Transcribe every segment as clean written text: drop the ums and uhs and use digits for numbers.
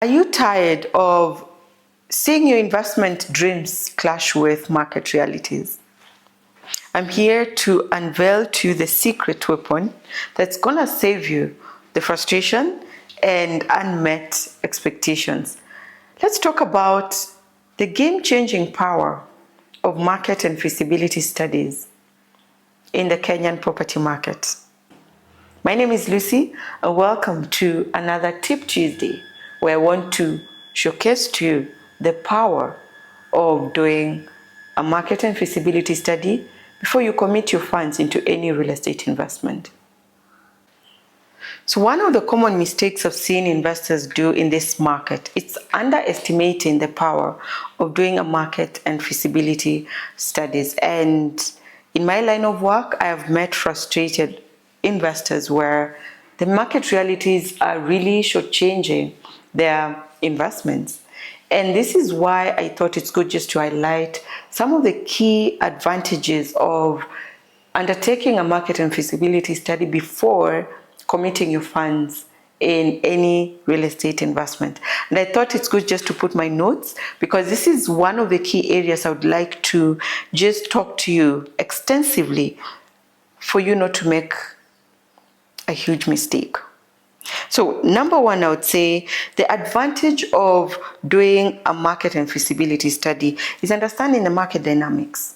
Are you tired of seeing your investment dreams clash with market realities? I'm here to unveil to you the secret weapon that's gonna save you the frustration and unmet expectations. Let's talk about the game-changing power of market and feasibility studies in the Kenyan property market. My name is Lucy, and welcome to another Tip Tuesday, where I want to showcase to you the power of doing a market and feasibility study before you commit your funds into any real estate investment. So one of the common mistakes I've seen investors do in this market is underestimating the power of doing a market and feasibility studies. And in my line of work, I have met frustrated investors where the market realities are really shortchanging their investments. And this is why I thought it's good just to highlight some of the key advantages of undertaking a market and feasibility study before committing your funds in any real estate investment. And I thought it's good just to put my notes, because this is one of the key areas I would like to just talk to you extensively for you not to make a huge mistake. So number one, I would say the advantage of doing a market and feasibility study is understanding the market dynamics.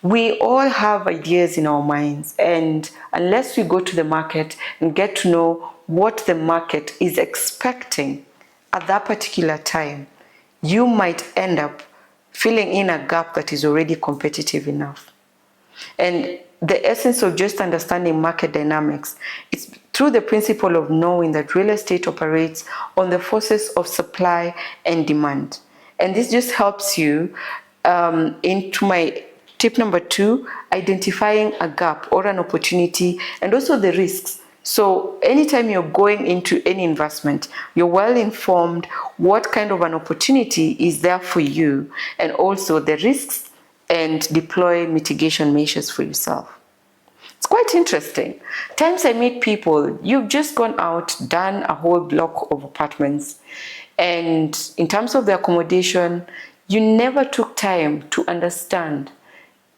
We all have ideas in our minds, and unless we go to the market and get to know what the market is expecting at that particular time, you might end up filling in a gap that is already competitive enough. And the essence of just understanding market dynamics is through the principle of knowing that real estate operates on the forces of supply and demand. And this just helps you into my tip number 2, identifying a gap or an opportunity, and also the risks. So anytime you're going into any investment, you're well informed what kind of an opportunity is there for you, and also the risks, and deploy mitigation measures for yourself. It's quite interesting. Times I meet people, you've just gone out, done a whole block of apartments, and in terms of the accommodation, you never took time to understand,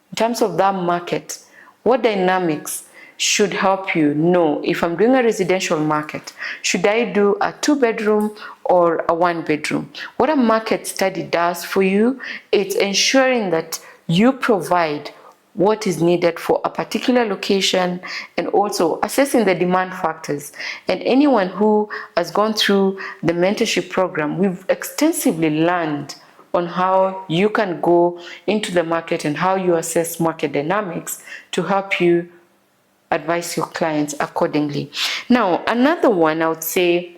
in terms of that market, what dynamics should help you know if I'm doing a residential market, should I do a 2-bedroom or a 1-bedroom? What a market study does for you, it's ensuring that you provide what is needed for a particular location, and also assessing the demand factors. And anyone who has gone through the mentorship program, we've extensively learned on how you can go into the market and how you assess market dynamics to help you advise your clients accordingly. Now, another one, I would say,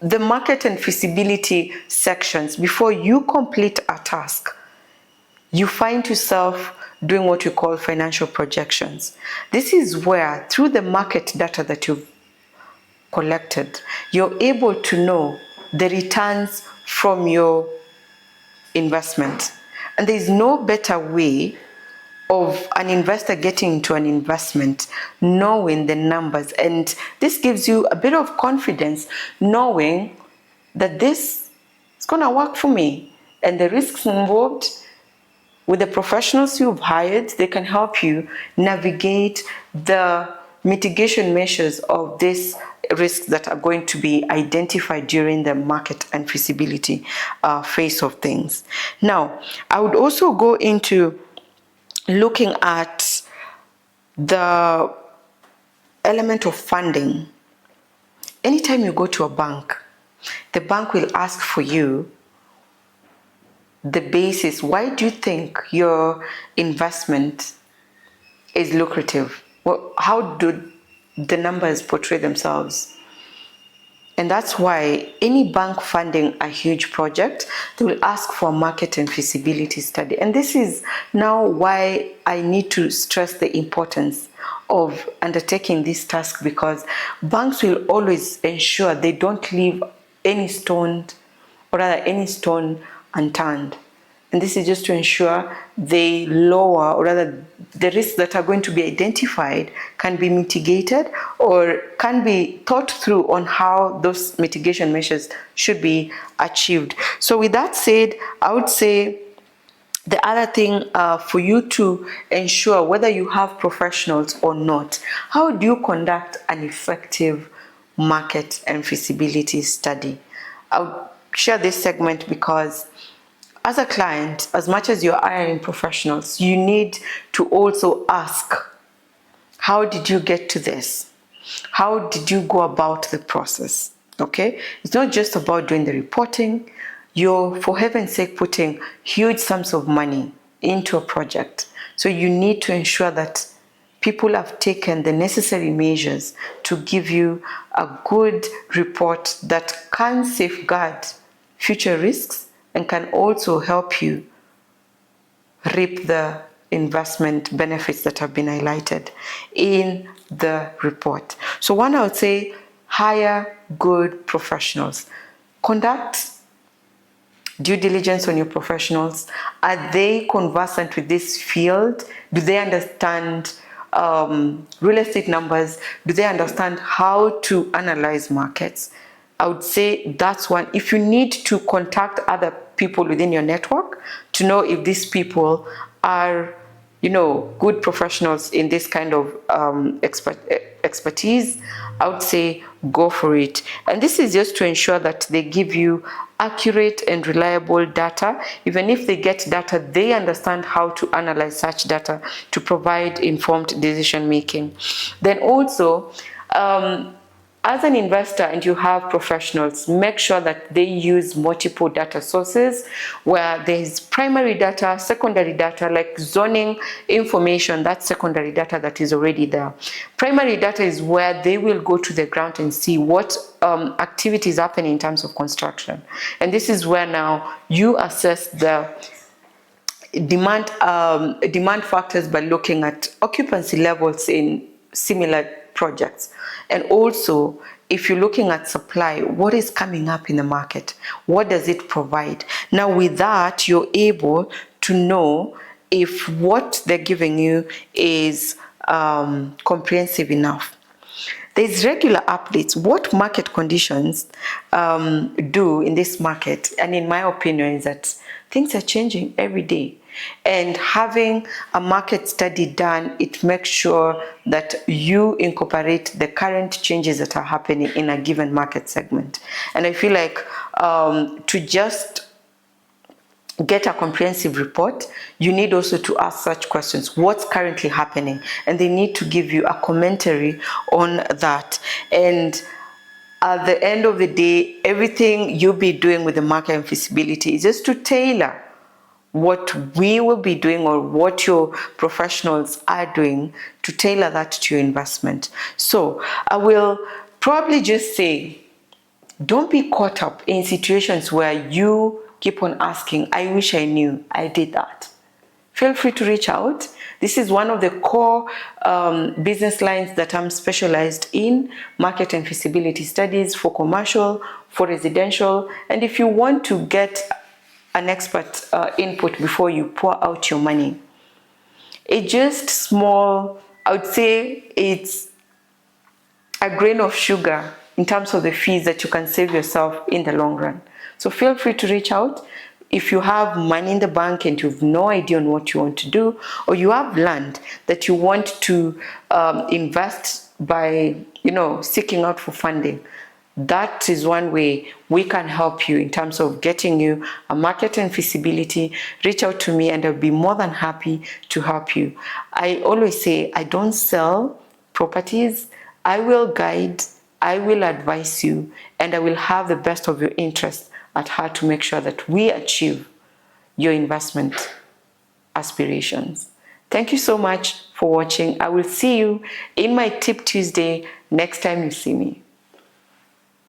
the market and feasibility sections, before you complete a task, you find yourself doing what you call financial projections. This is where, through the market data that you've collected, you're able to know the returns from your investment. And there's no better way of an investor getting into an investment knowing the numbers. And this gives you a bit of confidence knowing that this is going to work for me. And the risks involved, with the professionals you've hired, they can help you navigate the mitigation measures of these risks that are going to be identified during the market and feasibility phase of things. Now, I would also go into looking at the element of funding. Anytime you go to a bank, the bank will ask for you the basis. Why do you think your investment is lucrative? Well, how do the numbers portray themselves? And that's why any bank funding a huge project, they will ask for a market and feasibility study. And this is now why I need to stress the importance of undertaking this task, because banks will always ensure they don't leave any stone, or rather any stone unturned. And this is just to ensure they lower, or rather the risks that are going to be identified can be mitigated or can be thought through on how those mitigation measures should be achieved. So with that said, I would say the other thing for you to ensure whether you have professionals or not, how do you conduct an effective market and feasibility study? I'll share this segment because as a client, as much as you're hiring professionals, you need to also ask, how did you get to this? How did you go about the process? Okay? It's not just about doing the reporting. You're, for heaven's sake, putting huge sums of money into a project. So you need to ensure that people have taken the necessary measures to give you a good report that can safeguard future risks and can also help you reap the investment benefits that have been highlighted in the report. So one, I would say, hire good professionals. Conduct due diligence on your professionals. Are they conversant with this field? Do they understand real estate numbers? Do they understand how to analyze markets? I would say that's one. If you need to contact other people within your network to know if these people are, good professionals in this kind of expertise, I would say go for it. And this is just to ensure that they give you accurate and reliable data. Even if they get data, they understand how to analyze such data to provide informed decision making. Then also, as an investor and you have professionals, make sure that they use multiple data sources where there is primary data, secondary data, like zoning information, that's secondary data that is already there. Primary data is where they will go to the ground and see what activity is happening in terms of construction. And this is where now you assess the demand factors by looking at occupancy levels in similar projects. And also, if you're looking at supply, what is coming up in the market? What does it provide? Now, with that, you're able to know if what they're giving you is comprehensive enough. There's regular updates. What market conditions do in this market, and in my opinion, is that things are changing every day. And having a market study done, it makes sure that you incorporate the current changes that are happening in a given market segment. And I feel like to just get a comprehensive report, you need also to ask such questions. What's currently happening? And they need to give you a commentary on that. And at the end of the day, everything you'll be doing with the market and feasibility is just to tailor what we will be doing or what your professionals are doing, to tailor that to your investment. So I will probably just say, don't be caught up in situations where you keep on asking, I wish I knew, I did that. Feel free to reach out. This is one of the core business lines that I'm specialized in, market and feasibility studies for commercial, for residential. And if you want to get an expert input before you pour out your money, it's just small, I would say it's a grain of sugar in terms of the fees that you can save yourself in the long run. So feel free to reach out. If you have money in the bank and you have no idea on what you want to do, or you have land that you want to invest by, seeking out for funding, that is one way we can help you in terms of getting you a market and feasibility. Reach out to me and I'll be more than happy to help you. I always say I don't sell properties. I will guide, I will advise you, and I will have the best of your interest at heart to make sure that we achieve your investment aspirations. Thank you so much for watching. I will see you in my Tip Tuesday next time you see me.